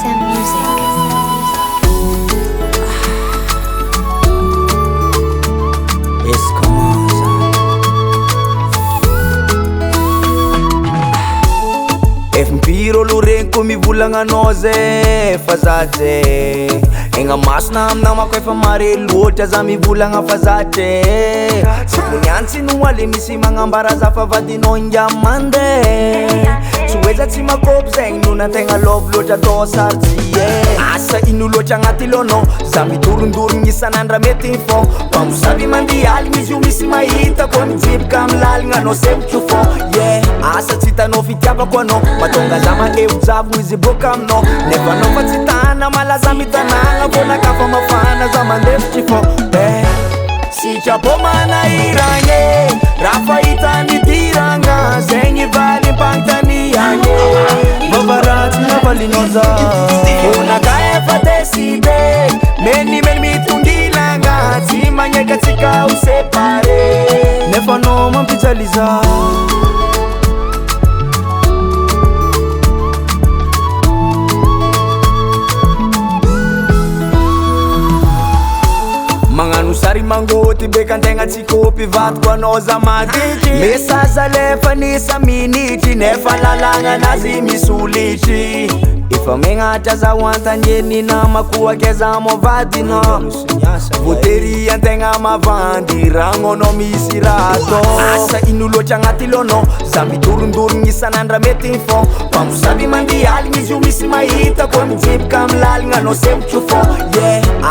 SM Music. Mpiro lurenko mivolagna anao zay fa zaje egna masina amina mako efa mare loatra za mivolagna fa zaje tsy koniantsy no ale misy magnambara za fa vadinao inga mande tsy hoe za tsy makopy zegny no nantegna love loatra atao saritsy asa ino loatra agnaty lonao za midorondorogny isan'andra mety fô mpamosavy mandeha aligny izy io misy mahita koa mijiboka amy laligna anao semotro fô asa tsy hitanao fitiavako anao matonga za mahevojavogny izy boka aminao nefa anao fa tsy tana malaza mitanagna vonakafa mafana za mandefitry fô sitrapô manahiragny raha fahitanidiragna zegny valy mpagnotaniagny vavaratsy navalinao za vonaka efa deside menimeny mitongilagna tsy magneka tsika ho separe nefa anao mampijaliza magnano sary mangoty beka antegna tsy kopy vatoko anao za maditry mesaza lefa nisa minitry nefa lalagna anazy misolitry efa megnatra za hoantangeny namako akeza mo vadina votery antegna mavandy ragno anao misy rato asa ino loatra agnaty lonao za midorondorogny isan'andra mety fô mpamosavy mandeha aligny izy io misy mahita koa mijiboka amy laligna anao semotro fô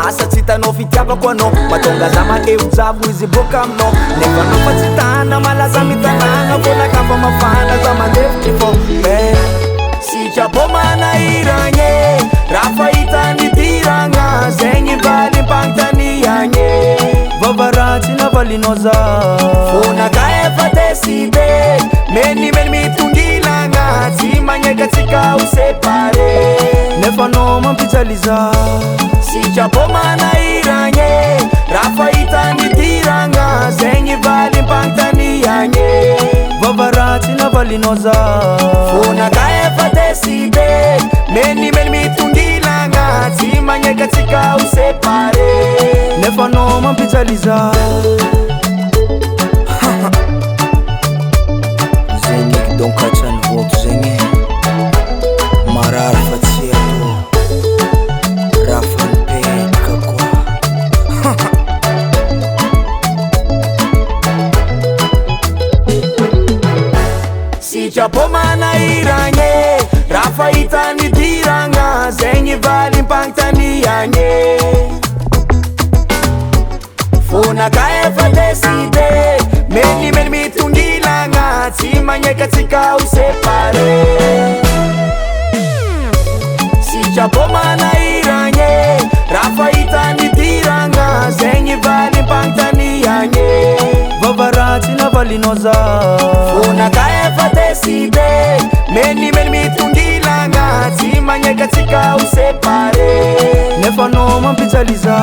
asa tsy hitanao fitiavako anao matonga za mahevojavogny izy boka aminao nefa anao fa tsy tana malaza mitanagna vonakafa mafana za mandefitry fô sitrapô manahiragny raha fahitanidiragna zegny valy mpagnotaniagny vavaratsy navalinao za vonaka efa deside menimeny mitongilagna tsy magneka tsika ho separe nefa anao mampijaliza sitrapô manahiragny raha fahitanidiragna zegny valy mpagnotaniagny vavaratsy navalinao za vonaka efa deside menimeny mitongilagna tsy magneka tsika ho separe nefa anao mampijaliza zegny eky donc atrany vôko zegny marary fa tsy atô raha fanipetaka koa sitrapô manahiragny raha fahitanidiragna zegny valy mpagnotaniagny vonaka efa deside menimeny mitongilagna tsy magneka tsika ho separe sitrapô manahiragny raha fahitanidiragna zegny valy mpagnotaniagny vavaratsy navalinao za vonaka efa deside menimeny mitongilagna tsy magneka tsika ho separe nefa anao mampijaliza